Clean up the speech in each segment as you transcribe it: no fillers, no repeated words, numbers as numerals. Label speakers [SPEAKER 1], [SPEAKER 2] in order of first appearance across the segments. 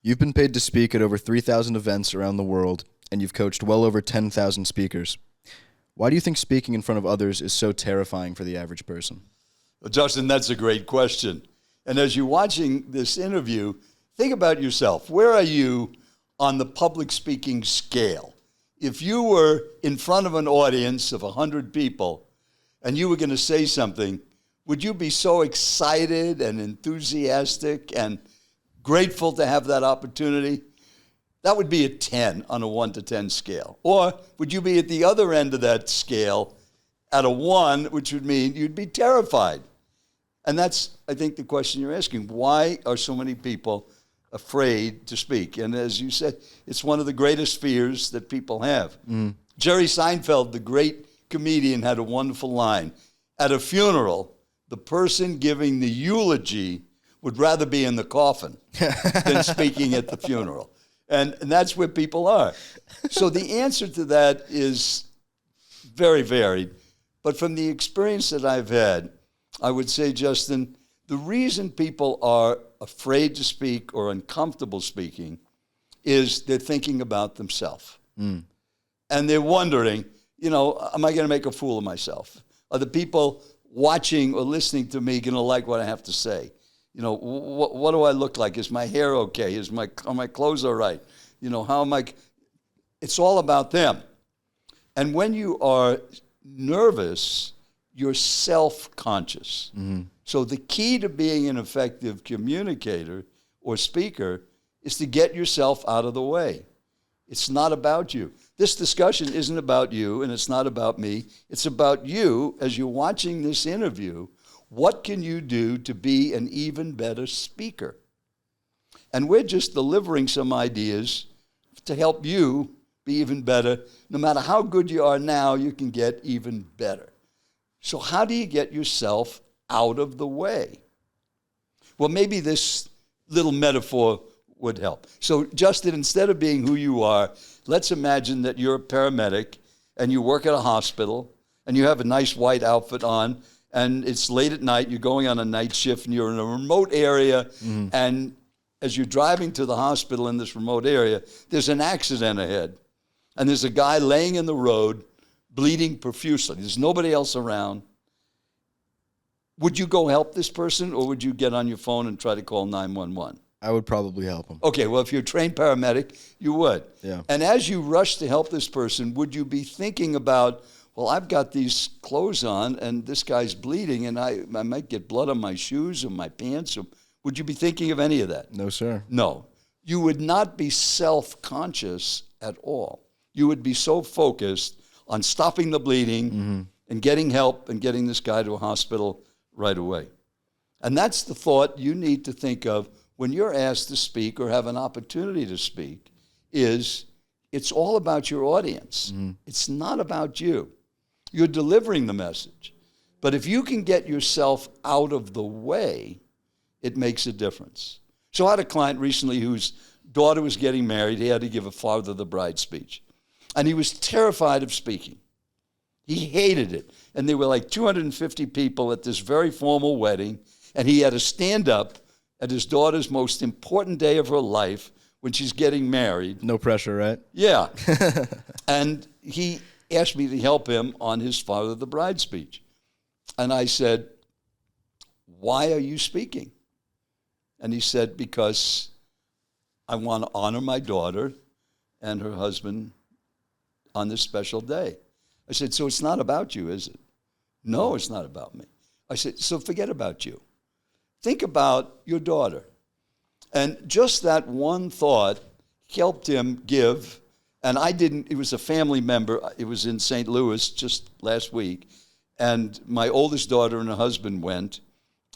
[SPEAKER 1] You've been paid to speak at over 3,000 events around the world, and you've coached well over 10,000 speakers. Why do you think speaking in front of others is so terrifying for the average person?
[SPEAKER 2] Well, Justin, that's a great question. And as you're watching this interview, think about yourself. Where are you on the public speaking scale? If you were in front of an audience of 100 people and you were going to say something, would you be so excited and enthusiastic and grateful to have that opportunity? That would be a 10 on a 1 to 10 scale. Or would you be at the other end of that scale at a 1, which would mean you'd be terrified? And that's, I think, the question you're asking. Why are so many people afraid to speak? And as you said, it's one of the greatest fears that people have. Jerry Seinfeld, the great comedian, had a wonderful line. At a funeral, the person giving the eulogy would rather be in the coffin than speaking at the funeral. And that's where people are. So the answer to that is very varied. But from the experience that I've had, I would say, Justin, the reason people are afraid to speak or uncomfortable speaking is they're thinking about themselves. And they're wondering, am I going to make a fool of myself? Are the people watching or listening to me going to like what I have to say? What do I look like? Is my hair okay? Are my clothes all right? How am I? It's all about them. And when you are nervous, you're self-conscious. So the key to being an effective communicator or speaker is to get yourself out of the way. It's not about you. This discussion isn't about you, and it's not about me. It's about you as you're watching this interview. What can you do to be an even better speaker? And we're just delivering some ideas to help you be even better. No matter how good you are now, you can get even better. So how do you get yourself out of the way? Well, maybe this little metaphor would help. So, Justin, instead of being who you are, let's imagine that you're a paramedic and you work at a hospital and you have a nice white outfit on, and it's late at night, you're going on a night shift, and you're in a remote area, and as you're driving to the hospital in this remote area, there's an accident ahead, and there's a guy laying in the road, bleeding profusely. There's nobody else around. Would you go help this person, or would you get on your phone and try to call 911?
[SPEAKER 1] I would probably help him.
[SPEAKER 2] Okay, well, if you're a trained paramedic, you would.
[SPEAKER 1] Yeah.
[SPEAKER 2] And as you rush to help this person, would you be thinking about, well, I've got these clothes on, and this guy's bleeding, and I might get blood on my shoes or my pants? Or would you be thinking of any of that?
[SPEAKER 1] No, sir.
[SPEAKER 2] No. You would not be self-conscious at all. You would be so focused on stopping the bleeding and getting help and getting this guy to a hospital right away. And that's the thought you need to think of when you're asked to speak or have an opportunity to speak, is it's all about your audience. It's not about you. You're delivering the message. But if you can get yourself out of the way, it makes a difference. So I had a client recently whose daughter was getting married. He had to give a father of the bride speech. And he was terrified of speaking. He hated it. And there were like 250 people at this very formal wedding, and he had to stand up at his daughter's most important day of her life when she's getting married.
[SPEAKER 1] No pressure, right?
[SPEAKER 2] Yeah. And he asked me to help him on his father of the bride speech. And I said, why are you speaking? And he said, because I want to honor my daughter and her husband on this special day. I said, so it's not about you, is it? No, it's not about me. I said, so forget about you. Think about your daughter. And just that one thought helped him give, and it was a family member. It was in St. Louis just last week, and my oldest daughter and her husband went,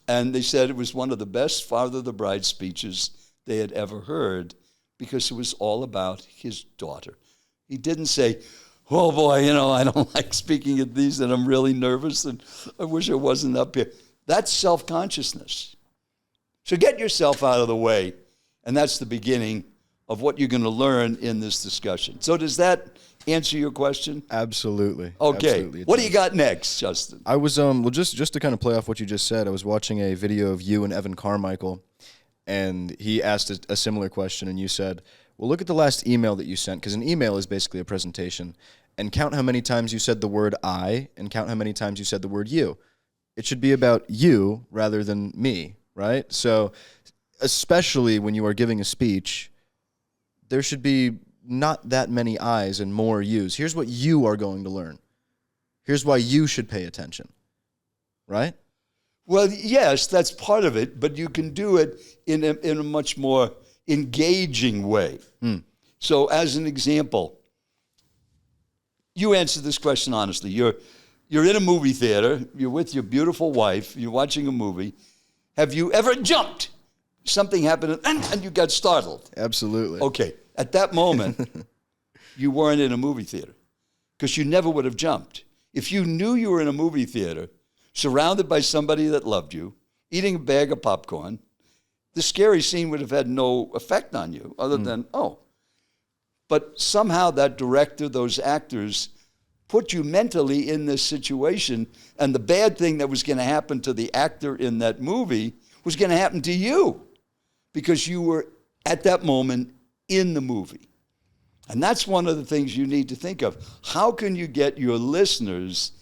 [SPEAKER 2] and they said it was one of the best Father of the Bride speeches they had ever heard, because it was all about his daughter. He didn't say, oh boy, I don't like speaking at these, and I'm really nervous, and I wish I wasn't up here. That's self-consciousness. So get yourself out of the way, and that's the beginning of what you're going to learn in this discussion. So does that answer your question?
[SPEAKER 1] Absolutely.
[SPEAKER 2] Okay.
[SPEAKER 1] Absolutely,
[SPEAKER 2] what do you got next, Justin?
[SPEAKER 1] I was, just to kind of play off what you just said, I was watching a video of you and Evan Carmichael, and he asked a similar question, and you said, well, look at the last email that you sent, because an email is basically a presentation, and count how many times you said the word I, and count how many times you said the word you. It should be about you rather than me, right? So especially when you are giving a speech, there should be not that many I's and more you's. Here's what you are going to learn. Here's why you should pay attention, right?
[SPEAKER 2] Well, yes, that's part of it, but you can do it in a much more engaging way. So as an example, you answer this question honestly. You're in a movie theater, you're with your beautiful wife, you're watching a movie. Have you ever jumped? Something happened and you got startled.
[SPEAKER 1] Absolutely.
[SPEAKER 2] Okay, at that moment, you weren't in a movie theater because you never would have jumped. If you knew you were in a movie theater, surrounded by somebody that loved you, eating a bag of popcorn, the scary scene would have had no effect on you other than, oh. But somehow that director, those actors, put you mentally in this situation, and the bad thing that was going to happen to the actor in that movie was going to happen to you because you were, at that moment, in the movie. And that's one of the things you need to think of. How can you get your listeners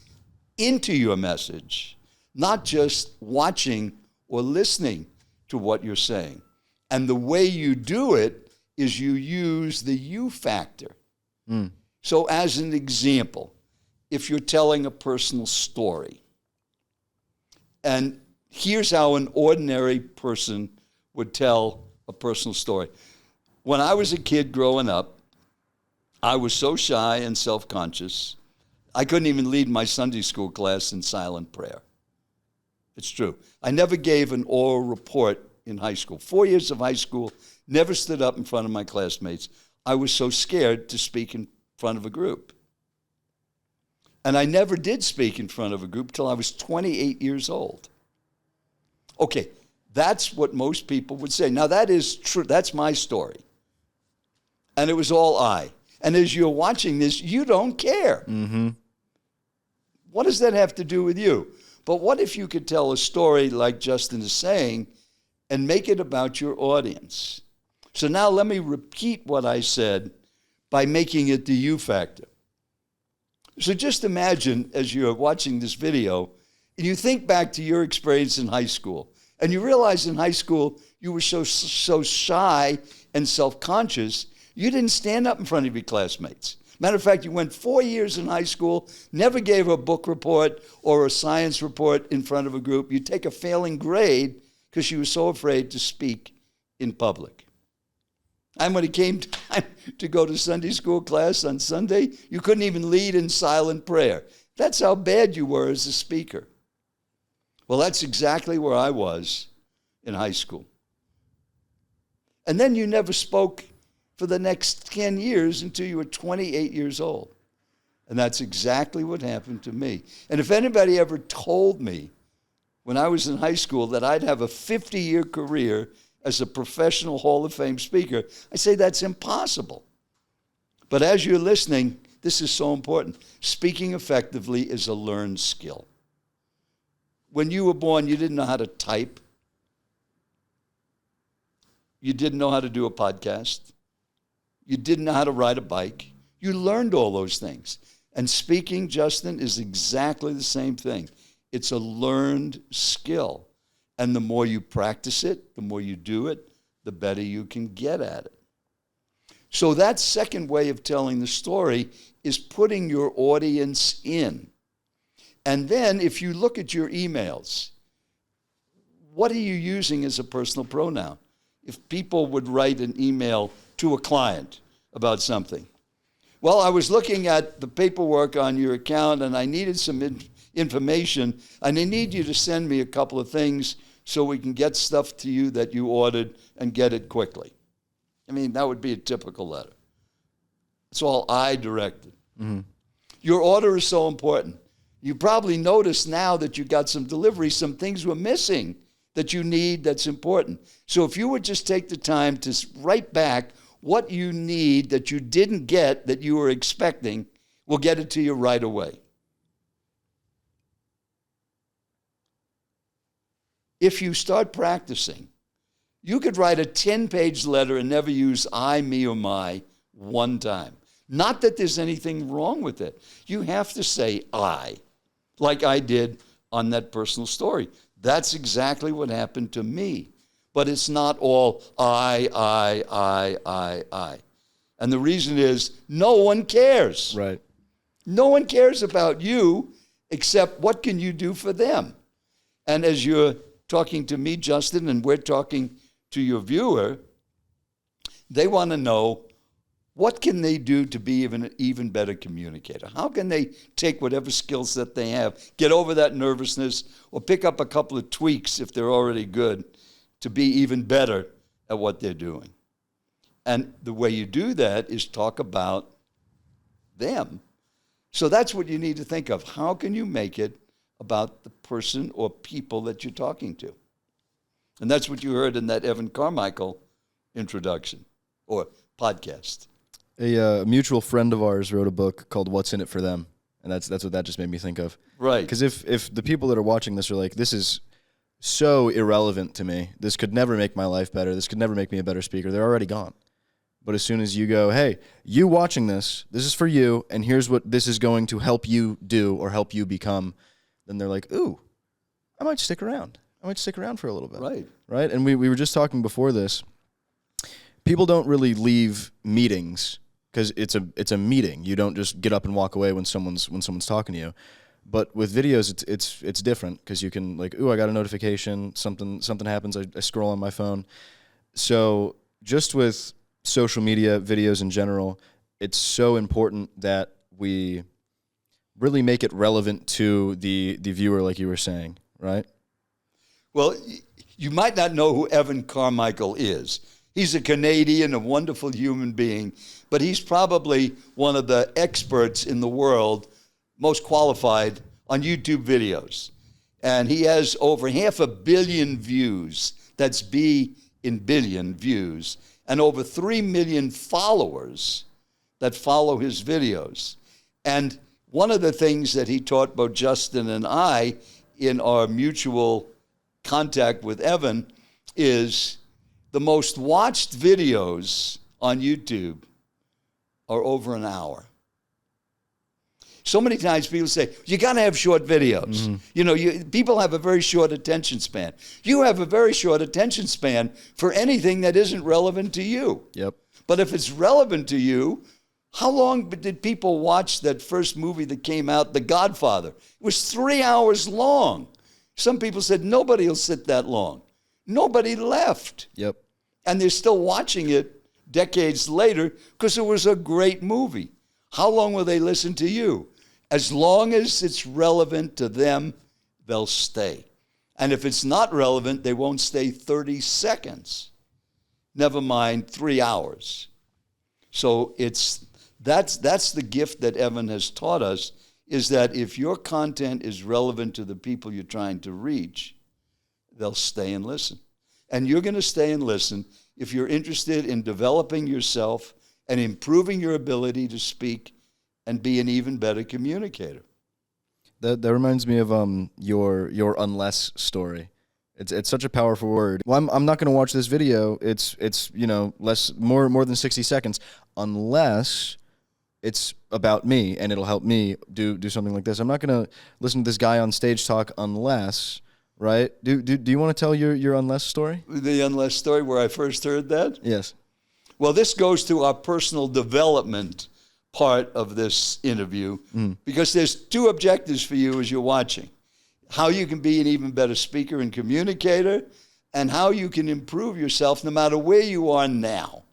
[SPEAKER 2] into your message, not just watching or listening to what you're saying? And the way you do it is you use the you factor. So as an example, if you're telling a personal story, and here's how an ordinary person would tell a personal story. When I was a kid growing up, I was so shy and self-conscious, I couldn't even lead my Sunday school class in silent prayer. It's true. I never gave an oral report in high school. 4 years of high school, never stood up in front of my classmates. I was so scared to speak in front of a group. And I never did speak in front of a group till I was 28 years old. Okay, that's what most people would say. Now that is true. That's my story. And it was all I. And as you're watching this, you don't care. What does that have to do with you? But what if you could tell a story like Justin is saying and make it about your audience? So now let me repeat what I said by making it the you factor. So just imagine as you're watching this video, and you think back to your experience in high school, and you realize in high school you were so shy and self-conscious, you didn't stand up in front of your classmates. Matter of fact, you went 4 years in high school, never gave a book report or a science report in front of a group. You take a failing grade because you were so afraid to speak in public. And when it came time to go to Sunday school class on Sunday, you couldn't even lead in silent prayer. That's how bad you were as a speaker. Well, that's exactly where I was in high school. And then you never spoke for the next 10 years until you were 28 years old. And that's exactly what happened to me. And if anybody ever told me when I was in high school that I'd have a 50-year career as a professional Hall of Fame speaker, I say that's impossible. But as you're listening, this is so important. Speaking effectively is a learned skill. When you were born, you didn't know how to type. You didn't know how to do a podcast. You didn't know how to ride a bike. You learned all those things. And speaking, Justin, is exactly the same thing. It's a learned skill. And the more you practice it, the more you do it, the better you can get at it. So that second way of telling the story is putting your audience in. And then if you look at your emails, what are you using as a personal pronoun? If people would write an email to a client about something. Well, I was looking at the paperwork on your account and I needed some information, and I need you to send me a couple of things so we can get stuff to you that you ordered and get it quickly. I mean, that would be a typical letter. It's all I directed. Your order is so important. You probably noticed now that you got some delivery, some things were missing that you need that's important. So if you would just take the time to write back what you need that you didn't get that you were expecting, we'll get it to you right away. If you start practicing You could write a 10-page letter and never use I, me, or my one time. Not that there's anything wrong with it. You have to say I, like I did on that personal story. That's exactly what happened to me. But it's not all I. And the reason is no one cares.
[SPEAKER 1] Right.
[SPEAKER 2] No one cares about you except what can you do for them. And as you're talking to me, Justin, and we're talking to your viewer, they want to know what can they do to be an even better communicator? How can they take whatever skills that they have, get over that nervousness, or pick up a couple of tweaks if they're already good to be even better at what they're doing? And the way you do that is talk about them. So that's what you need to think of. How can you make it about the person or people that you're talking to? And that's what you heard in that Evan Carmichael introduction or podcast.
[SPEAKER 1] A mutual friend of ours wrote a book called What's in It for Them, and that's what that just made me think of.
[SPEAKER 2] Right.
[SPEAKER 1] Because if the people that are watching this are like, this is so irrelevant to me, this could never make my life better, this could never make me a better speaker, they're already gone. But as soon as you go, hey, you watching this is for you, and here's what this is going to help you do or help you become, then they're like, ooh, I might stick around. I might stick around for a little bit.
[SPEAKER 2] Right.
[SPEAKER 1] Right? And we were just talking before this. People don't really leave meetings because it's a meeting. You don't just get up and walk away when someone's talking to you. But with videos, it's different because you can like, ooh, I got a notification, something happens, I scroll on my phone. So just with social media, videos in general, it's so important that we really make it relevant to the viewer, like you were saying, right?
[SPEAKER 2] Well, you might not know who Evan Carmichael is. He's a Canadian, a wonderful human being, but he's probably one of the experts in the world, most qualified on YouTube videos. And he has over 500 million views. That's B in billion views. And over 3 million followers that follow his videos. And one of the things that he taught both Justin and I in our mutual contact with Evan is the most watched videos on YouTube are over an hour. So many times people say, you got to have short videos. Mm-hmm. You know, people have a very short attention span. You have a very short attention span for anything that isn't relevant to you.
[SPEAKER 1] Yep.
[SPEAKER 2] But if it's relevant to you, how long did people watch that first movie that came out, The Godfather? It was 3 hours long. Some people said, nobody will sit that long. Nobody left.
[SPEAKER 1] Yep.
[SPEAKER 2] And they're still watching it decades later because it was a great movie. How long will they listen to you? As long as it's relevant to them, they'll stay. And if it's not relevant, they won't stay 30 seconds. Never mind 3 hours. So that's the gift that Evan has taught us, is that if your content is relevant to the people you're trying to reach, they'll stay and listen. And you're going to stay and listen if you're interested in developing yourself and improving your ability to speak and be an even better communicator.
[SPEAKER 1] That reminds me of your unless story. It's such a powerful word. Well, I'm not going to watch this video. It's more than 60 seconds unless it's about me and it'll help me do something like this. I'm not going to listen to this guy on stage talk unless, right? Do you want to tell your unless story?
[SPEAKER 2] The unless story where I first heard that?
[SPEAKER 1] Yes.
[SPEAKER 2] Well, this goes to our personal development part of this interview because there's two objectives for you as you're watching. How you can be an even better speaker and communicator, and how you can improve yourself no matter where you are now.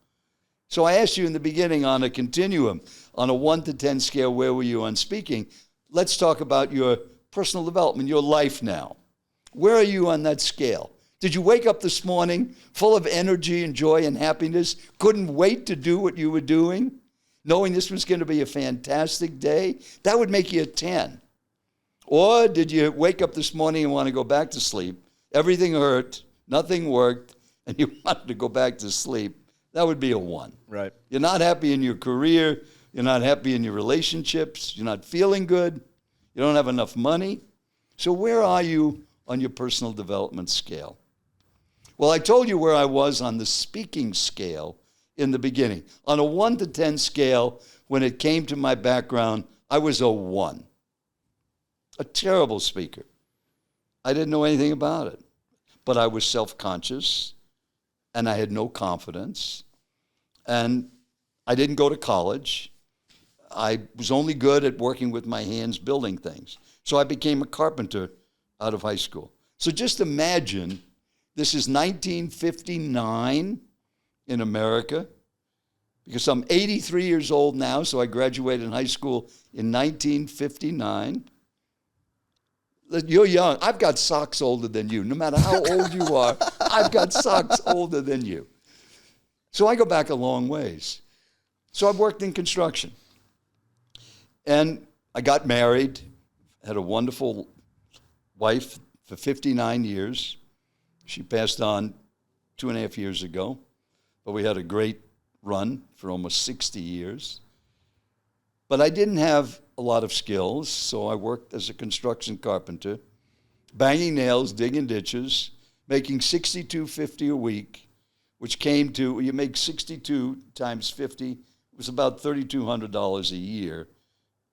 [SPEAKER 2] So I asked you in the beginning on a continuum, on a 1 to 10 scale, where were you on speaking? Let's talk about your personal development, your life now. Where are you on that scale? Did you wake up this morning full of energy and joy and happiness, couldn't wait to do what you were doing, knowing this was going to be a fantastic day? That would make you a 10. Or did you wake up this morning and want to go back to sleep? Everything hurt, nothing worked, and you wanted to go back to sleep. That would be a 1.
[SPEAKER 1] Right.
[SPEAKER 2] You're not happy in your career. You're not happy in your relationships. You're not feeling good. You don't have enough money. So where are you on your personal development scale? Well, I told you where I was on the speaking scale in the beginning. On a 1 to 10 scale, when it came to my background, I was a 1. A terrible speaker. I didn't know anything about it. But I was self-conscious, and I had no confidence. And I didn't go to college. I was only good at working with my hands, building things. So I became a carpenter out of high school. So just imagine, this is 1959 in America, because I'm 83 years old now, so I graduated in high school in 1959. You're young. I've got socks older than you. No matter how old you are, I've got socks older than you. So I go back a long ways. So I've worked in construction. And I got married, had a wonderful wife for 59 years. She passed on 2.5 years ago, but we had a great run for almost 60 years. But I didn't have a lot of skills, so I worked as a construction carpenter, banging nails, digging ditches, making $62.50 a week, which came to, you make 62 times 50, it was about $3,200 a year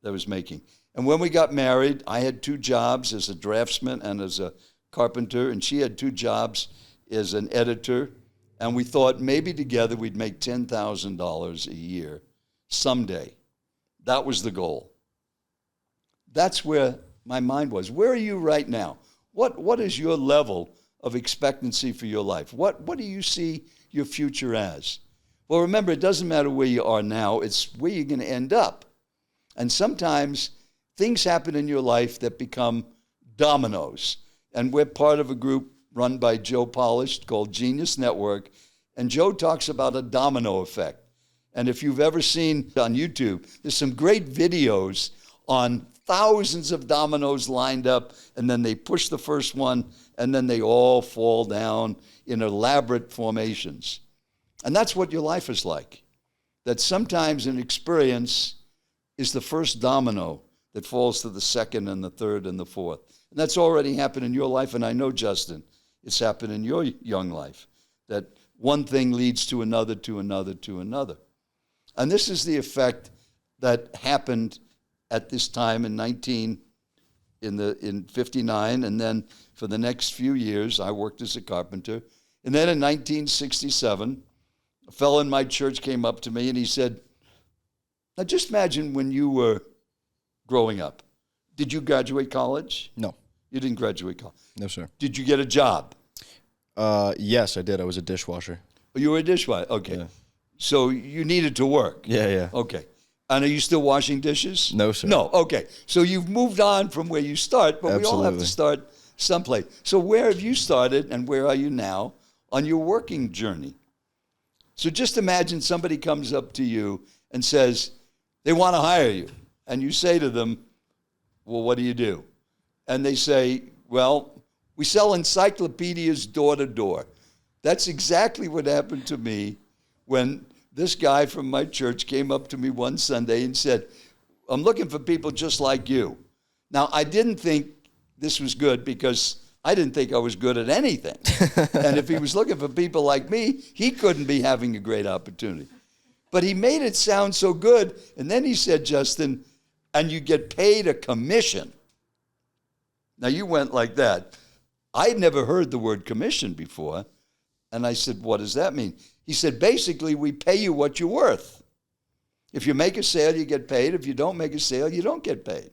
[SPEAKER 2] that I was making. And when we got married, I had 2 jobs as a draftsman and as a carpenter, and she had 2 jobs as an editor, and we thought maybe together we'd make $10,000 a year someday. That was the goal. That's where my mind was. Where are you right now? What is your level of expectancy for your life? What do you see your future as? Well, remember, it doesn't matter where you are now. It's where you're going to end up. And sometimes things happen in your life that become dominoes. And we're part of a group run by Joe Polished called Genius Network. And Joe talks about a domino effect. And if you've ever seen on YouTube, there's some great videos on thousands of dominoes lined up, and then they push the first one, and then they all fall down in elaborate formations. And that's what your life is like. That sometimes an experience is the first domino that falls to the second and the third and the fourth. And that's already happened in your life, and I know, Justin, it's happened in your young life, that one thing leads to another, to another, to another. And this is the effect that happened at this time in 59, and then for the next few years, I worked as a carpenter. And then in 1967, a fellow in my church came up to me and he said, now just imagine when you were growing up. Did you graduate college?
[SPEAKER 1] No.
[SPEAKER 2] You didn't graduate college?
[SPEAKER 1] No, sir.
[SPEAKER 2] Did you get a job?
[SPEAKER 1] Yes, I did. I was a dishwasher.
[SPEAKER 2] Oh, you were a dishwasher? Okay. Yeah. So you needed to work?
[SPEAKER 1] Yeah.
[SPEAKER 2] Okay. And are you still washing dishes?
[SPEAKER 1] No, sir.
[SPEAKER 2] No, okay. So you've moved on from where you start, but
[SPEAKER 1] Absolutely.
[SPEAKER 2] We all have to start someplace. So where have you started and where are you now on your working journey? So just imagine somebody comes up to you and says, they want to hire you. And you say to them, well, what do you do? And they say, well, we sell encyclopedias door to door. That's exactly what happened to me when this guy from my church came up to me one Sunday and said, I'm looking for people just like you. Now, I didn't think this was good because I didn't think I was good at anything. And if he was looking for people like me, he couldn't be having a great opportunity. But he made it sound so good. And then he said, Justin, and you get paid a commission. Now, you went like that. I'd never heard the word commission before. And I said, what does that mean? He said, basically, we pay you what you're worth. If you make a sale, you get paid. If you don't make a sale, you don't get paid.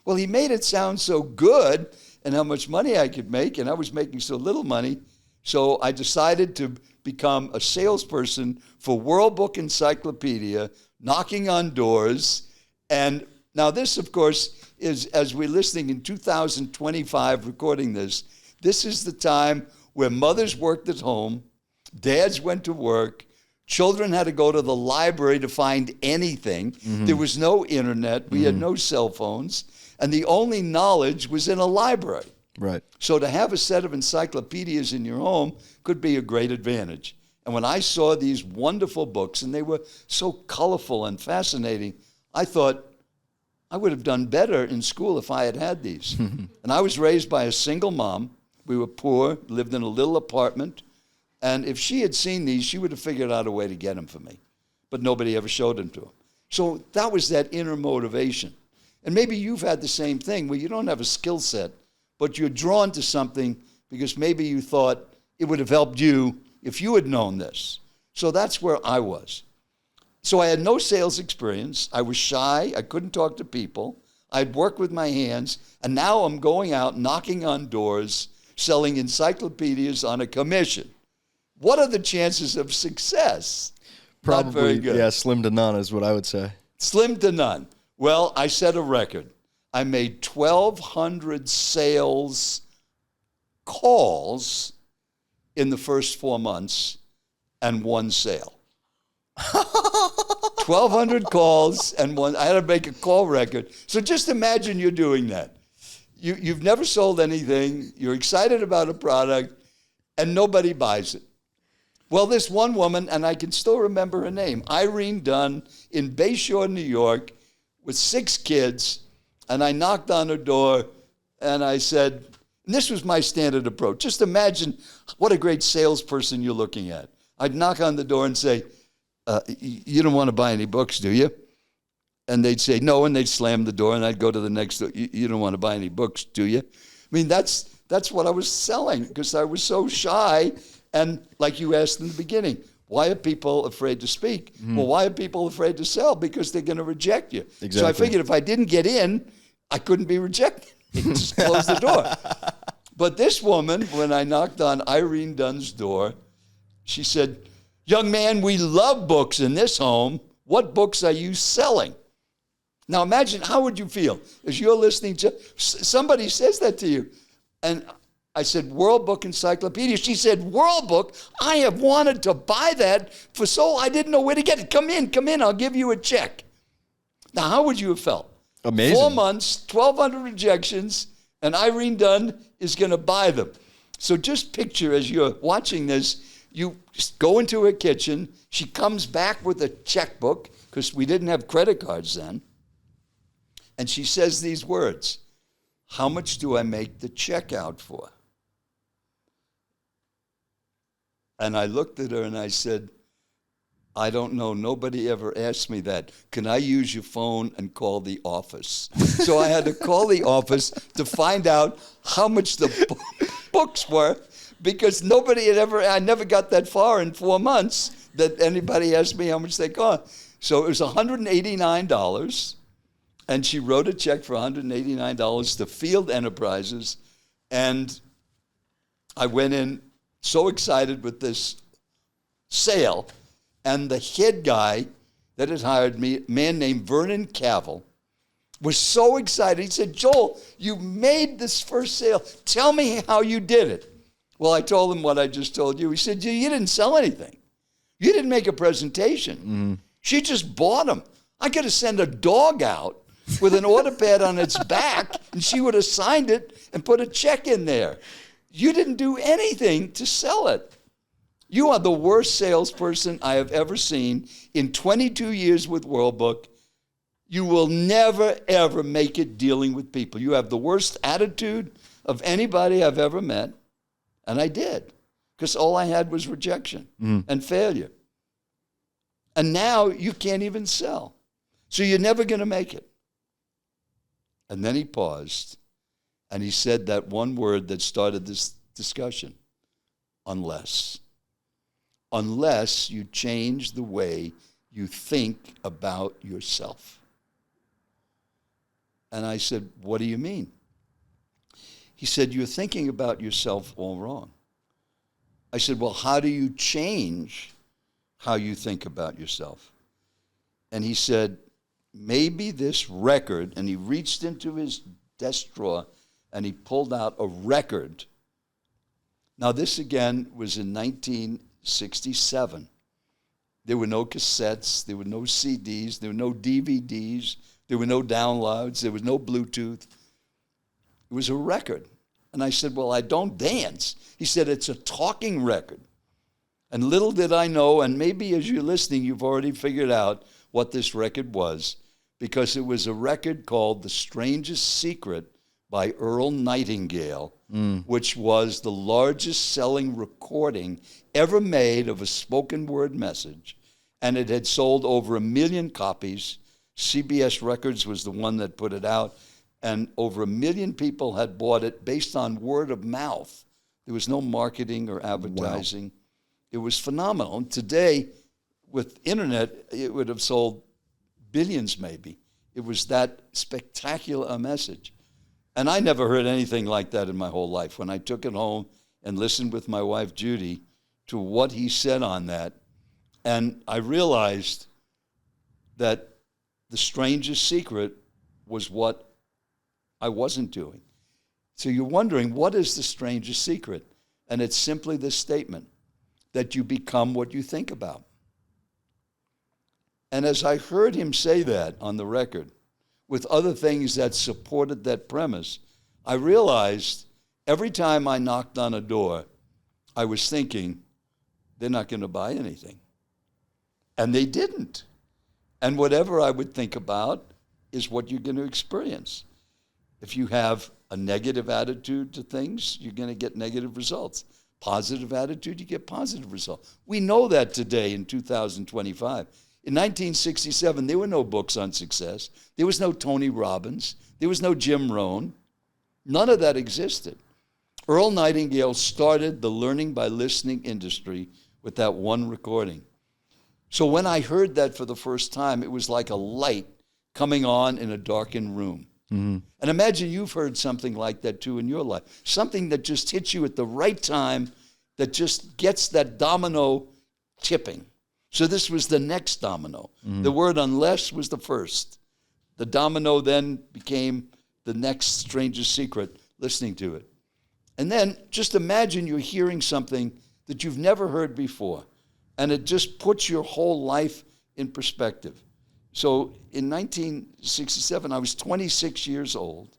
[SPEAKER 2] Well, he made it sound so good and how much money I could make, and I was making so little money. So I decided to become a salesperson for World Book Encyclopedia, knocking on doors. And now this, of course, is, as we're listening in 2025, recording this is the time where mothers worked at home, dads went to work, children had to go to the library to find anything. Mm-hmm. There was no internet. We had no cell phones. And the only knowledge was in a library.
[SPEAKER 1] Right.
[SPEAKER 2] So to have a set of encyclopedias in your home could be a great advantage. And when I saw these wonderful books, and they were so colorful and fascinating, I thought I would have done better in school if I had had these. And I was raised by a single mom. We were poor, lived in a little apartment And if she had seen these, she would have figured out a way to get them for me. But nobody ever showed them to him. So that was that inner motivation. And maybe you've had the same thing where you don't have a skill set, but you're drawn to something because maybe you thought it would have helped you if you had known this. So that's where I was. So I had no sales experience. I was shy. I couldn't talk to people. I'd work with my hands. And now I'm going out, knocking on doors, selling encyclopedias on a commission. What are the chances of success?
[SPEAKER 1] Probably,
[SPEAKER 2] not very good.
[SPEAKER 1] Yeah, slim to none is what I would say.
[SPEAKER 2] Slim to none. Well, I set a record. I made 1,200 sales calls in the first 4 months and one sale. 1,200 calls and one. I had to make a call record. So just imagine you're doing that. You've never sold anything. You're excited about a product, and nobody buys it. Well, this one woman, and I can still remember her name, Irene Dunn, in Bayshore, New York, with 6 kids, and I knocked on her door, and I said, and this was my standard approach. Just imagine what a great salesperson you're looking at. I'd knock on the door and say, you don't want to buy any books, do you? And they'd say, no, and they'd slam the door, and I'd go to the next door. You don't want to buy any books, do you? I mean, that's what I was selling, because I was so shy. And like you asked in the beginning, why are people afraid to speak? Well, why are people afraid to sell? Because they're going to reject you. Exactly. So I figured if I didn't get in, I couldn't be rejected. Just close the door. But this woman, when I knocked on Irene Dunn's door, she said, young man, we love books in this home. What books are you selling? Now imagine, how would you feel as you're listening to, somebody says that to you. And I said, World Book Encyclopedia. She said, World Book? I have wanted to buy that for so I didn't know where to get it. Come in, I'll give you a check. Now, how would you have felt?
[SPEAKER 1] Amazing.
[SPEAKER 2] 4 months, 1,200 rejections, and Irene Dunn is going to buy them. So just picture as you're watching this, you go into her kitchen. She comes back with a checkbook, because we didn't have credit cards then. And she says these words, how much do I make the check out for? And I looked at her and I said, I don't know. Nobody ever asked me that. Can I use your phone and call the office? So I had to call the office to find out how much the books were, because I never got that far in 4 months that anybody asked me how much they cost. So it was $189, and she wrote a check for $189 to Field Enterprises, and I went in so excited with this sale, and the head guy that had hired me, a man named Vernon Cavill, was so excited. He said, Joel, you made this first sale. Tell me how you did it. Well, I told him what I just told you. He said, you didn't sell anything. You didn't make a presentation. Mm-hmm. She just bought them. I could have sent a dog out with an order pad on its back, and she would have signed it and put a check in there. You didn't do anything to sell it. You are the worst salesperson I have ever seen. In 22 years with World Book, you will never, ever make it dealing with people. You have the worst attitude of anybody I've ever met. And I did, because all I had was rejection and failure. And now you can't even sell. So you're never going to make it. And then he paused, and he said that one word that started this discussion, unless. Unless you change the way you think about yourself. And I said, what do you mean? He said, you're thinking about yourself all wrong. I said, well, how do you change how you think about yourself? And he said, maybe this record, and he reached into his desk drawer and he pulled out a record. Now, this again was in 1967. There were no cassettes, there were no CDs, there were no DVDs, there were no downloads, there was no Bluetooth. It was a record. And I said, well, I don't dance. He said, it's a talking record. And little did I know, and maybe as you're listening, you've already figured out what this record was, because it was a record called The Strangest Secret by Earl Nightingale, which was the largest selling recording ever made of a spoken word message. And it had sold over 1 million copies. CBS Records was the one that put it out. And over 1 million people had bought it based on word of mouth. There was no marketing or advertising. Wow. It was phenomenal. And today, with internet, it would have sold billions maybe. It was that spectacular a message. And I never heard anything like that in my whole life. When I took it home and listened with my wife, Judy, to what he said on that, and I realized that the strangest secret was what I wasn't doing. So you're wondering, what is the strangest secret? And it's simply this statement, that you become what you think about. And as I heard him say that on the record, with other things that supported that premise, I realized every time I knocked on a door, I was thinking, they're not going to buy anything. And they didn't. And whatever I would think about is what you're going to experience. If you have a negative attitude to things, you're going to get negative results. Positive attitude, you get positive results. We know that today in 2025. In 1967, there were no books on success. There was no Tony Robbins. There was no Jim Rohn. None of that existed. Earl Nightingale started the learning by listening industry with that one recording. So when I heard that for the first time, it was like a light coming on in a darkened room. Mm-hmm. And imagine you've heard something like that too in your life. Something that just hits you at the right time, that just gets that domino tipping. So this was the next domino. Mm-hmm. The word unless was the first. The domino then became the next strangest secret, listening to it. And then just imagine you're hearing something that you've never heard before, and it just puts your whole life in perspective. So in 1967, I was 26 years old.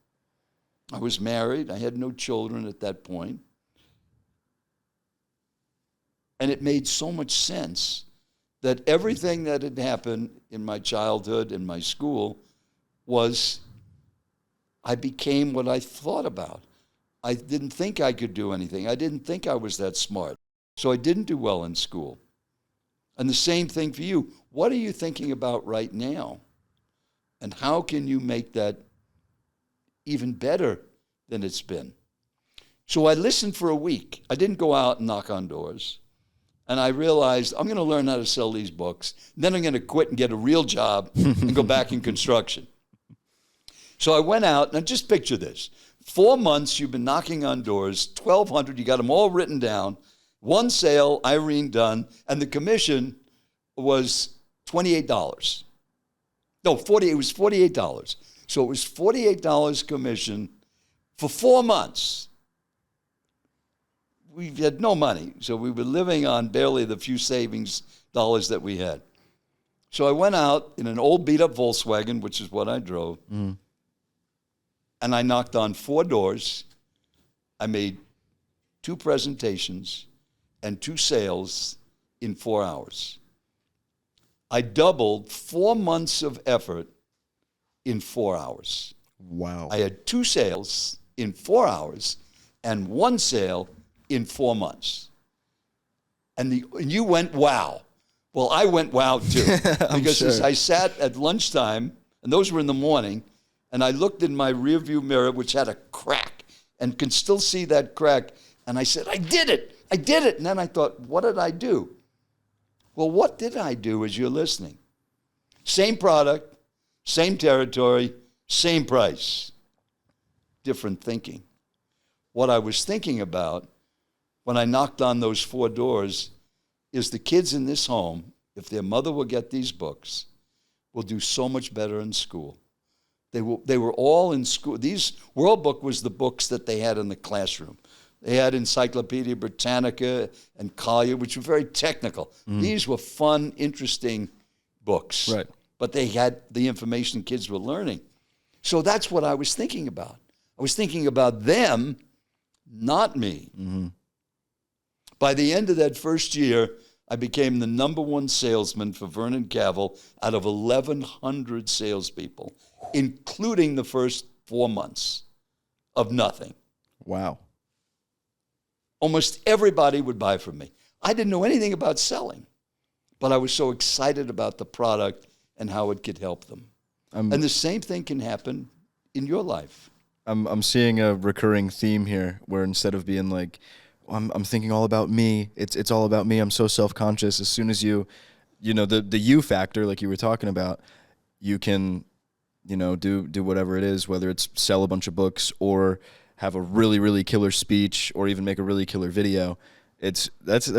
[SPEAKER 2] I was married. I had no children at that point. And it made so much sense that everything that had happened in my childhood, in my school, was I became what I thought about. I didn't think I could do anything. I didn't think I was that smart. So I didn't do well in school. And the same thing for you. What are you thinking about right now? And how can you make that even better than it's been? So I listened for a week. I didn't go out and knock on doors. And I realized I'm going to learn how to sell these books. Then I'm going to quit and get a real job and go back in construction. So I went out, and just picture this. 4 months, you've been knocking on doors, 1,200, you got them all written down. One sale, Irene done, and the commission was $28. No, it was $48. So it was $48 commission for 4 months. We had no money, so we were living on barely the few savings dollars that we had. So I went out in an old beat-up Volkswagen, which is what I drove, and I knocked on 4 doors. I made 2 presentations and 2 sales in 4 hours. I doubled 4 months of effort in 4 hours.
[SPEAKER 1] Wow.
[SPEAKER 2] I had 2 sales in 4 hours and 1 sale in 4 months. And you went, wow. Well, I went, wow, too. Because
[SPEAKER 1] sure.
[SPEAKER 2] As I sat at lunchtime, and those were in the morning, and I looked in my rearview mirror, which had a crack, and could still see that crack, and I said, I did it. And then I thought, what did I do? Well, what did I do as you're listening? Same product, same territory, same price. Different thinking. What I was thinking about when I knocked on those 4 doors is the kids in this home, if their mother will get these books, will do so much better in school. They were all in school. These World Book was the books that they had in the classroom. They had Encyclopedia Britannica and Collier, which were very technical. These were fun, interesting books.
[SPEAKER 1] Right.
[SPEAKER 2] But they had the information kids were learning. So that's what I was thinking about. I was thinking about them, not me. Mm-hmm. By the end of that first year, I became the #1 salesman for Vernon Cavell out of 1,100 salespeople, including the first 4 months. of nothing.
[SPEAKER 1] Wow.
[SPEAKER 2] Almost everybody would buy from me. I didn't know anything about selling, but I was so excited about the product and how it could help them. And the same thing can happen in your life.
[SPEAKER 1] I'm seeing a recurring theme here where instead of being like, I'm thinking all about me, it's all about me, I'm so self-conscious. As soon as you know, the you factor, like you were talking about, you can, you know, do whatever it is, whether it's sell a bunch of books or have a really, really killer speech or even make a really killer video. That's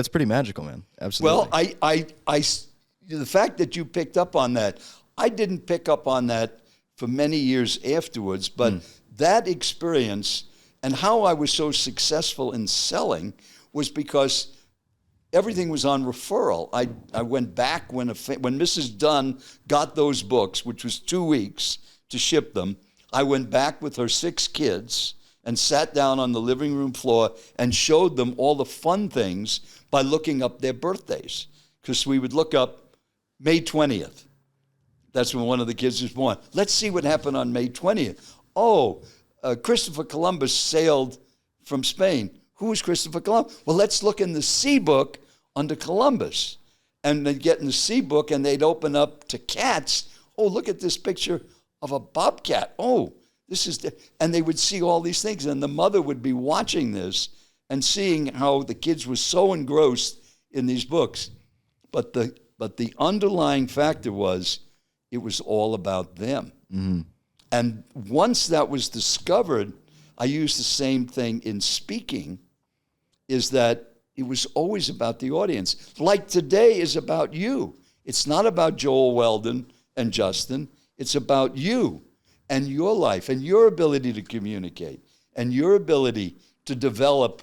[SPEAKER 1] pretty magical, man. Absolutely.
[SPEAKER 2] Well, the fact that you picked up on that, I didn't pick up on that for many years afterwards, but that experience and how I was so successful in selling was because everything was on referral. I went back when Mrs. Dunn got those books, which was 2 weeks to ship them. I went back with her 6 kids and sat down on the living room floor and showed them all the fun things by looking up their birthdays. Because we would look up May 20th. That's when one of the kids was born. Let's see what happened on May 20th. Oh, Christopher Columbus sailed from Spain. Who was Christopher Columbus? Well, let's look in the C book under Columbus. And they'd get in the C book and they'd open up to cats. Oh, look at this picture of a bobcat. Oh, this is and they would see all these things. And the mother would be watching this and seeing how the kids were so engrossed in these books. But the underlying factor was it was all about them. Mm-hmm. And once that was discovered, I used the same thing in speaking, is that it was always about the audience. Like today is about you. It's not about Joel Weldon and Justin. It's about you and your life and your ability to communicate and your ability to develop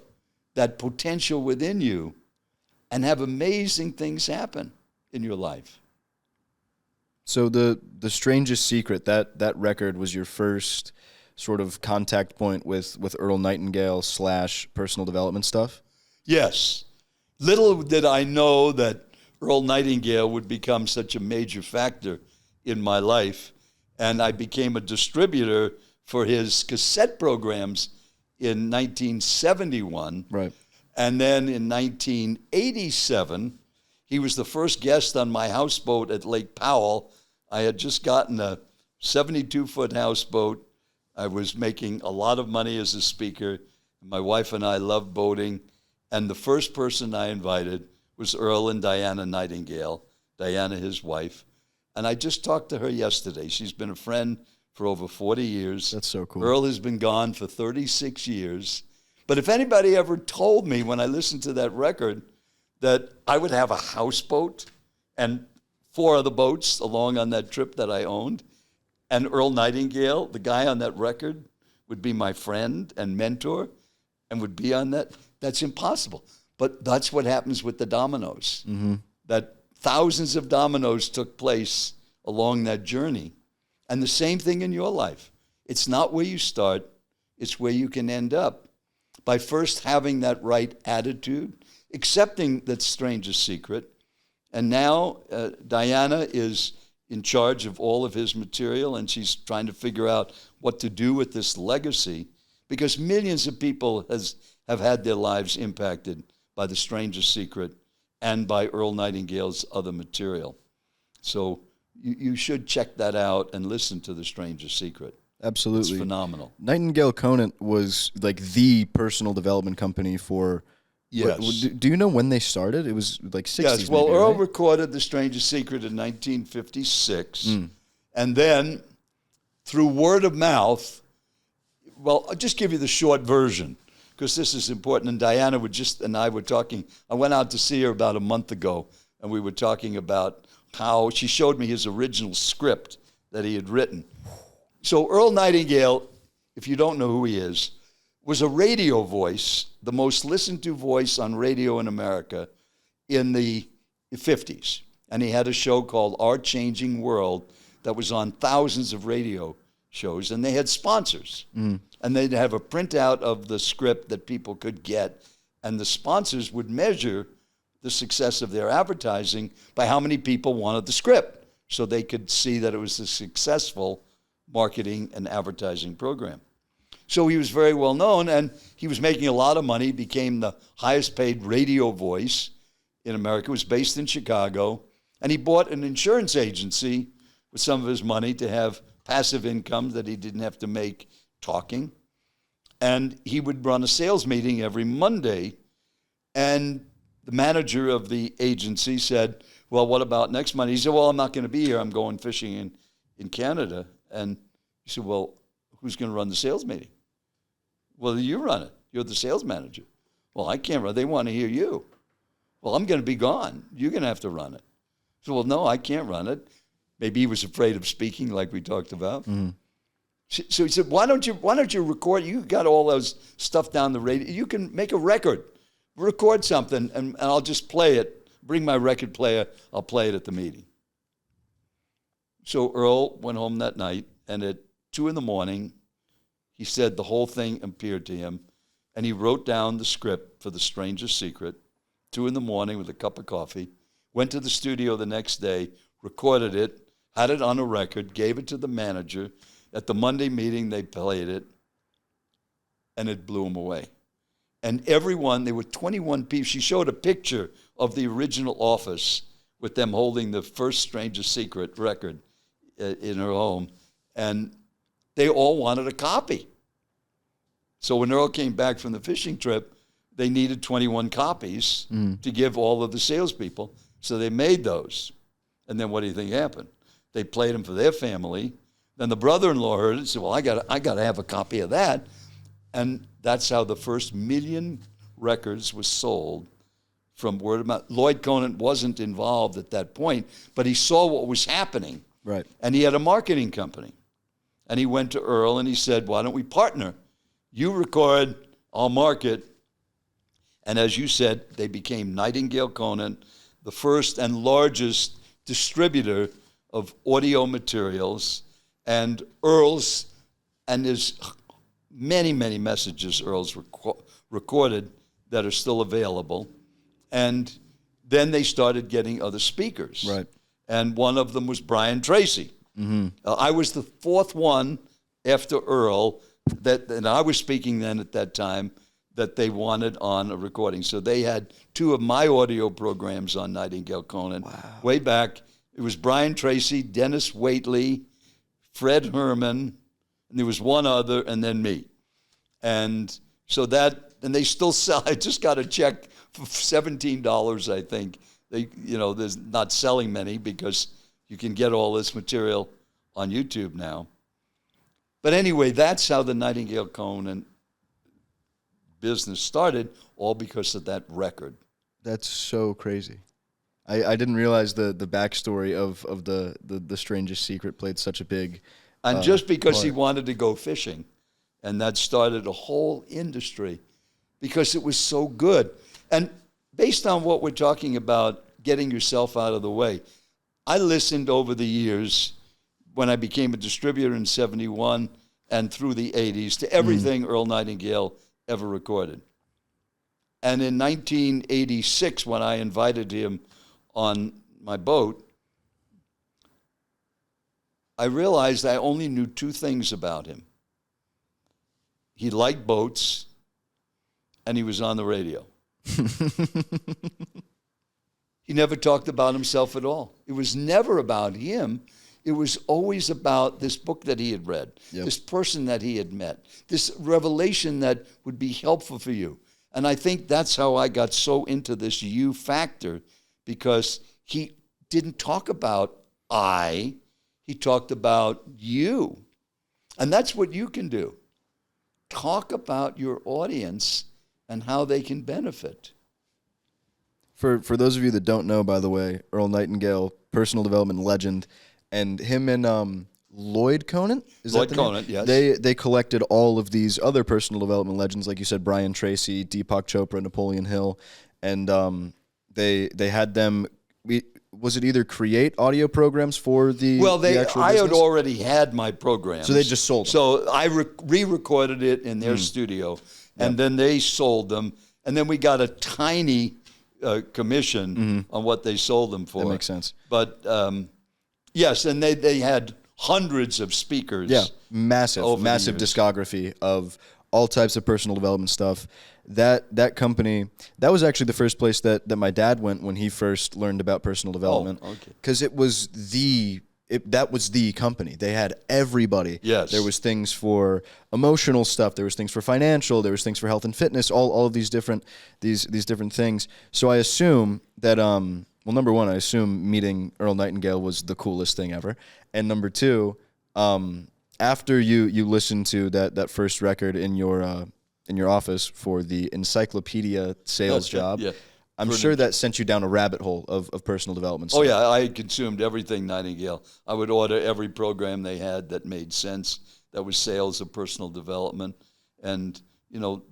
[SPEAKER 2] that potential within you and have amazing things happen in your life.
[SPEAKER 1] So the Strangest Secret, that record was your first sort of contact point with Earl Nightingale / personal development stuff?
[SPEAKER 2] Yes. Little did I know that Earl Nightingale would become such a major factor in my life. And I became a distributor for his cassette programs in 1971.
[SPEAKER 1] Right.
[SPEAKER 2] And then in 1987, he was the first guest on my houseboat at Lake Powell. I had just gotten a 72-foot houseboat. I was making a lot of money as a speaker. My wife and I loved boating. And the first person I invited was Earl and Diana Nightingale, Diana, his wife. And I just talked to her yesterday. She's been a friend for over 40 years.
[SPEAKER 1] That's so cool.
[SPEAKER 2] Earl has been gone for 36 years. But if anybody ever told me when I listened to that record that I would have a houseboat and 4 other boats along on that trip that I owned, and Earl Nightingale, the guy on that record, would be my friend and mentor and would be on that, that's impossible. But that's what happens with the dominoes. Mm-hmm. That thousands of dominoes took place along that journey. And the same thing in your life. It's not where you start, it's where you can end up. By first having that right attitude, accepting that Strangest Secret. And now Diana is in charge of all of his material, and she's trying to figure out what to do with this legacy, because millions of people have had their lives impacted by the Strangest Secret and by Earl Nightingale's other material. So you should check that out and listen to the Strangest Secret.
[SPEAKER 1] Absolutely.
[SPEAKER 2] It's phenomenal.
[SPEAKER 1] Nightingale-Conant was like the personal development company for...
[SPEAKER 2] Yes.
[SPEAKER 1] Do you know when they started? It was like 60s.
[SPEAKER 2] Yes, well,
[SPEAKER 1] maybe,
[SPEAKER 2] Earl
[SPEAKER 1] right?
[SPEAKER 2] recorded The Strangest Secret in 1956. And then, through word of mouth, well, I'll just give you the short version, because this is important. And Diana and I were talking. I went out to see her about a month ago, and we were talking about how she showed me his original script that he had written. So Earl Nightingale, if you don't know who he is, was a radio voice, the most listened to voice on radio in America in the 50s. And he had a show called Our Changing World that was on thousands of radio shows, and they had sponsors. And they'd have a printout of the script that people could get, and the sponsors would measure the success of their advertising by how many people wanted the script, so they could see that it was a successful marketing and advertising program. So he was very well known, and he was making a lot of money, became the highest paid radio voice in America, was based in Chicago, and he bought an insurance agency with some of his money to have passive income that he didn't have to make talking. And he would run a sales meeting every Monday, and the manager of the agency said, well, what about next Monday? He said, well, I'm not going to be here. I'm going fishing in Canada. And he said, well, who's going to run the sales meeting? Well, you run it. You're the sales manager. Well, I can't run. They want to hear you. Well, I'm going to be gone. You're going to have to run it. So, well, no, I can't run it. Maybe he was afraid of speaking, like we talked about. Mm-hmm. So he said, why don't you record? You got all those stuff down the radio. You can make a record, record something, and I'll just play it. Bring my record player. I'll play it at the meeting. So Earl went home that night, and at 2 a.m, he said the whole thing appeared to him, and he wrote down the script for The Strangest Secret, 2 a.m. with a cup of coffee, went to the studio the next day, recorded it, had it on a record, gave it to the manager. At the Monday meeting, they played it, and it blew him away. And everyone, there were 21 people. She showed a picture of the original office with them holding the first Strangest Secret record in her home, and they all wanted a copy. So when Earl came back from the fishing trip, they needed 21 copies to give all of the salespeople. So they made those. And then what do you think happened? They played them for their family. Then the brother-in-law heard it and said, well, I got to have a copy of that. And that's how the first 1 million records was sold from word of mouth. Lloyd Conant wasn't involved at that point, but he saw what was happening.
[SPEAKER 1] Right.
[SPEAKER 2] And he had a marketing company. And he went to Earl and he said, why don't we partner? You record, I'll market. And as you said, they became Nightingale-Conant, the first and largest distributor of audio materials. And Earl's, and there's many, many messages Earl's recorded that are still available. And then they started getting other speakers.
[SPEAKER 1] Right.
[SPEAKER 2] And one of them was Brian Tracy. Mm-hmm. I was the fourth one after Earl, and I was speaking then at that time, that they wanted on a recording. So they had 2 of my audio programs on Nightingale-Conant. Wow. Way back, it was Brian Tracy, Dennis Waitley, Fred Herman, and there was one other, and then me. And so and they still sell. I just got a check for $17, I think. There's not selling many because you can get all this material on YouTube now. But anyway, that's how the Nightingale-Conant business started, all because of that record.
[SPEAKER 1] That's so crazy. I didn't realize the backstory of the Strangest Secret played such a big
[SPEAKER 2] and just because
[SPEAKER 1] part.
[SPEAKER 2] He wanted to go fishing, and that started a whole industry because it was so good. And based on what we're talking about, getting yourself out of the way, I listened over the years when I became a distributor in 1971 and through the 80s to everything Earl Nightingale ever recorded. And in 1986, when I invited him on my boat, I realized I only knew 2 things about him. He liked boats, and he was on the radio. He never talked about himself at all. It was never about him. It was always about this book that he had read, this person that he had met, this revelation that would be helpful for you. And I think that's how I got so into this you factor, because he didn't talk about I, he talked about you. And that's what you can do. Talk about your audience and how they can benefit.
[SPEAKER 1] For those of you that don't know, by the way, Earl Nightingale, personal development legend, and him and Lloyd Conant,
[SPEAKER 2] Lloyd Conant, yes.
[SPEAKER 1] They collected all of these other personal development legends, like you said, Brian Tracy, Deepak Chopra, Napoleon Hill, and they had them. Was it either create audio programs for the actual
[SPEAKER 2] I
[SPEAKER 1] business?
[SPEAKER 2] had already had my programs,
[SPEAKER 1] so they just sold them.
[SPEAKER 2] So I re-recorded it in their studio, and then they sold them, and then we got a tiny commission on what they sold them for.
[SPEAKER 1] That makes sense.
[SPEAKER 2] But yes, and they had hundreds of speakers.
[SPEAKER 1] Yeah, massive
[SPEAKER 2] over the years.
[SPEAKER 1] discography of all types of personal development stuff. That company, that was actually the first place that my dad went when he first learned about personal development.
[SPEAKER 2] Oh, okay.
[SPEAKER 1] Because that was the company. They had everybody.
[SPEAKER 2] Yes.
[SPEAKER 1] There was things for emotional stuff. There was things for financial. There was things for health and fitness. All of these different these different things. So I assume that well, number one, I assume meeting Earl Nightingale was the coolest thing ever, and number two, after you listened to that first record in your office for the encyclopedia sales job.
[SPEAKER 2] Yeah.
[SPEAKER 1] I'm sure that sent you down a rabbit hole of personal development stuff.
[SPEAKER 2] Oh, yeah, I consumed everything Nightingale. I would order every program they had that made sense, that was sales or personal development. And, you know,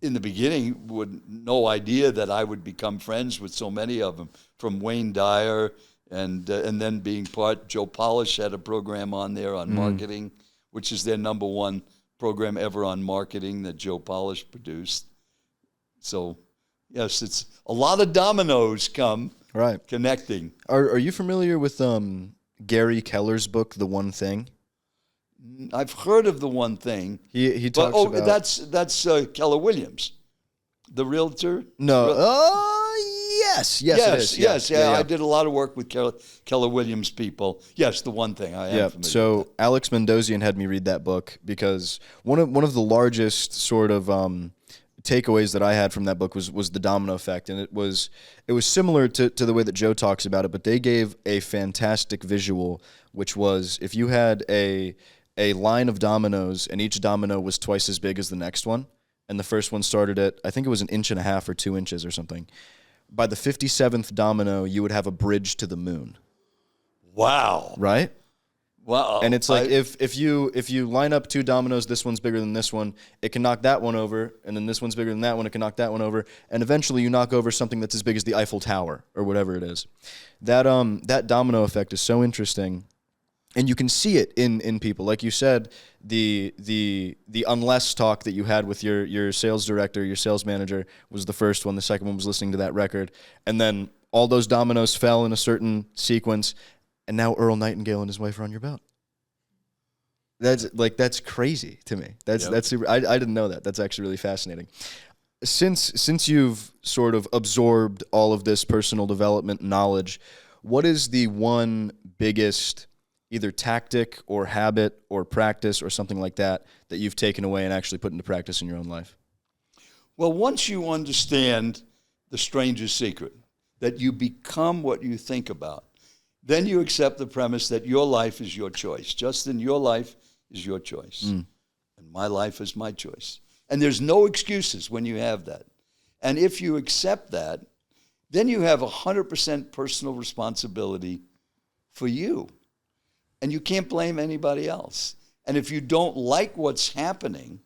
[SPEAKER 2] in the beginning, with no idea that I would become friends with so many of them, from Wayne Dyer and then being part, Joe Polish had a program on there on marketing, which is their number one program ever on marketing that Joe Polish produced. So, yes, it's a lot of dominoes come connecting.
[SPEAKER 1] Are you familiar with Gary Keller's book, The One Thing?
[SPEAKER 2] I've heard of The One Thing.
[SPEAKER 1] He talks about...
[SPEAKER 2] that's Keller Williams, the realtor?
[SPEAKER 1] No. Yes, it is.
[SPEAKER 2] Yes. I did a lot of work with Keller Williams people. Yes, The One Thing. I am familiar
[SPEAKER 1] so
[SPEAKER 2] with that.
[SPEAKER 1] Alex Mendozian had me read that book because one of the largest sort of takeaways that I had from that book was the domino effect, and it was similar to the way that Joe talks about it, but they gave a fantastic visual, which was if you had a line of dominoes and each domino was twice as big as the next one, and the first one started at, I think it was 1.5 inches or 2 inches or something. By the 57th domino, you would have a bridge to the moon.
[SPEAKER 2] Wow.
[SPEAKER 1] Right?
[SPEAKER 2] Wow.
[SPEAKER 1] And it's like if you line up two dominoes, this one's bigger than this one, it can knock that one over, and then this one's bigger than that one, it can knock that one over, and eventually you knock over something that's as big as the Eiffel Tower or whatever it is. That domino effect is so interesting, and you can see it in people. Like you said, the unless talk that you had with your sales director, your sales manager was the first one. The second one was listening to that record, and then all those dominoes fell in a certain sequence. And now Earl Nightingale and his wife are on your belt. That's crazy to me. That's super. I didn't know that. That's actually really fascinating. Since you've sort of absorbed all of this personal development knowledge, what is the one biggest either tactic or habit or practice or something like that you've taken away and actually put into practice in your own life?
[SPEAKER 2] Well, once you understand the strangest secret, that you become what you think about, then you accept the premise that your life is your choice. Justin, your life is your choice. And my life is my choice. And there's no excuses when you have that. And if you accept that, then you have 100% personal responsibility for you. And you can't blame anybody else. And if you don't like what's happening,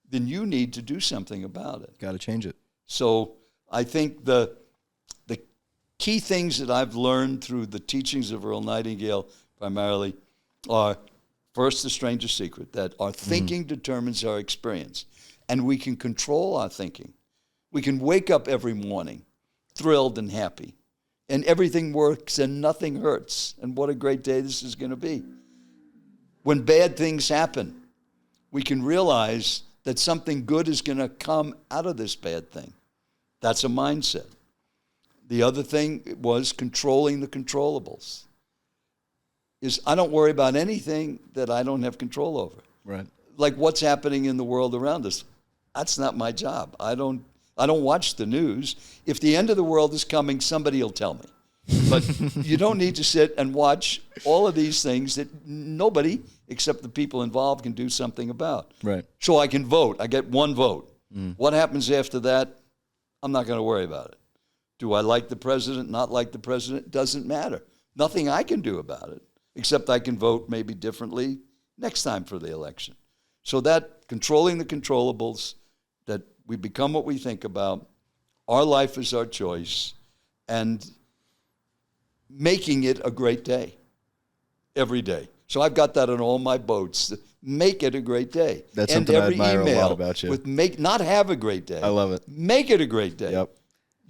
[SPEAKER 2] then you need to do something about it.
[SPEAKER 1] Got to change it.
[SPEAKER 2] So I think the key things that I've learned through the teachings of Earl Nightingale primarily are, first, the strangest secret, that our thinking determines our experience. And we can control our thinking. We can wake up every morning thrilled and happy. And everything works and nothing hurts. And what a great day this is going to be. When bad things happen, we can realize that something good is going to come out of this bad thing. That's a mindset. The other thing was controlling the controllables. I don't worry about anything that I don't have control over.
[SPEAKER 1] Right.
[SPEAKER 2] Like what's happening in the world around us. That's not my job. I don't watch the news. If the end of the world is coming, somebody will tell me. But you don't need to sit and watch all of these things that nobody except the people involved can do something about.
[SPEAKER 1] Right.
[SPEAKER 2] So I can vote. I get one vote. What happens after that, I'm not going to worry about it. Do I like the president, not like the president? Doesn't matter. Nothing I can do about it, except I can vote maybe differently next time for the election. So that controlling the controllables, that we become what we think about, our life is our choice, and making it a great day every day. So I've got that on all my boats. Make it a great day.
[SPEAKER 1] That's something I admire a lot about you.
[SPEAKER 2] With not have a great day.
[SPEAKER 1] I love it.
[SPEAKER 2] Make it a great day.
[SPEAKER 1] Yep.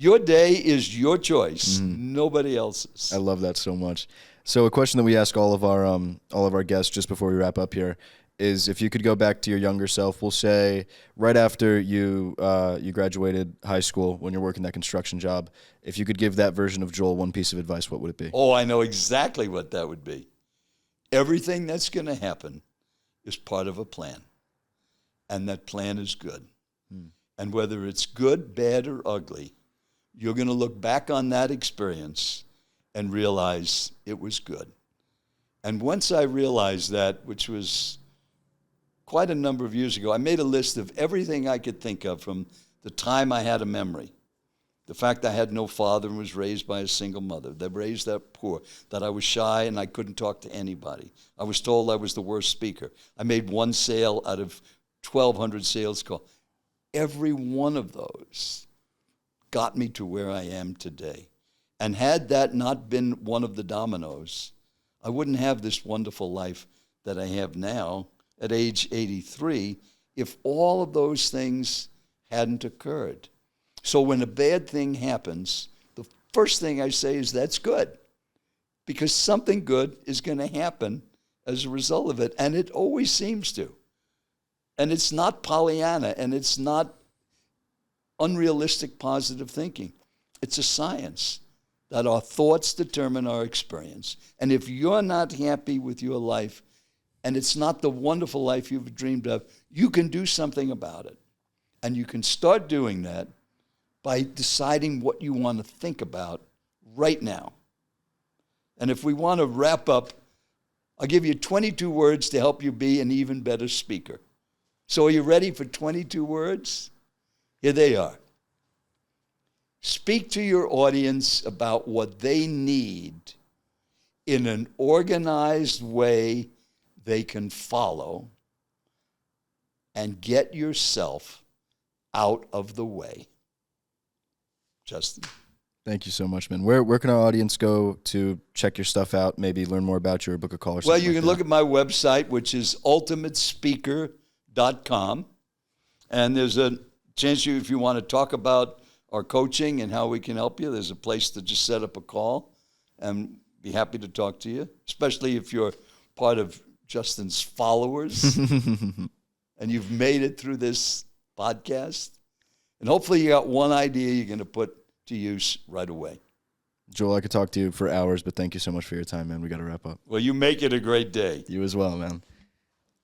[SPEAKER 2] Your day is your choice, nobody else's.
[SPEAKER 1] I love that so much. So a question that we ask all of our guests just before we wrap up here is, if you could go back to your younger self, we'll say right after you graduated high school, when you're working that construction job, if you could give that version of Joel one piece of advice, what would it be?
[SPEAKER 2] Oh, I know exactly what that would be. Everything that's going to happen is part of a plan, and that plan is good. And whether it's good, bad, or ugly, you're going to look back on that experience and realize it was good. And once I realized that, which was quite a number of years ago, I made a list of everything I could think of from the time I had a memory. The fact I had no father and was raised by a single mother, that raised that poor, that I was shy and I couldn't talk to anybody. I was told I was the worst speaker. I made one sale out of 1,200 sales calls. Every one of those got me to where I am today. And had that not been one of the dominoes, I wouldn't have this wonderful life that I have now at age 83 if all of those things hadn't occurred. So when a bad thing happens, the first thing I say is that's good, because something good is going to happen as a result of it, and it always seems to. And it's not Pollyanna, and it's not unrealistic positive thinking. It's a science that our thoughts determine our experience. And if you're not happy with your life, and it's not the wonderful life you've dreamed of, you can do something about it. And you can start doing that by deciding what you want to think about right now. And if we want to wrap up, I'll give you 22 words to help you be an even better speaker. So are you ready for 22 words? Here they are. Speak to your audience about what they need in an organized way they can follow, and get yourself out of the way. Justin?
[SPEAKER 1] Thank you so much, man. Where can our audience go to check your stuff out, maybe learn more about your book of call or something?
[SPEAKER 2] Well, you can look at my website, which is ultimatespeaker.com. And there's a chance if you want to talk about our coaching and how we can help you, there's a place to just set up a call and be happy to talk to you, especially if you're part of Justin's followers and you've made it through this podcast. And hopefully you got one idea you're going to put to use right away.
[SPEAKER 1] Joel, I could talk to you for hours, but thank you so much for your time, man. We got to wrap up.
[SPEAKER 2] Well, you make it a great day.
[SPEAKER 1] You as well, man.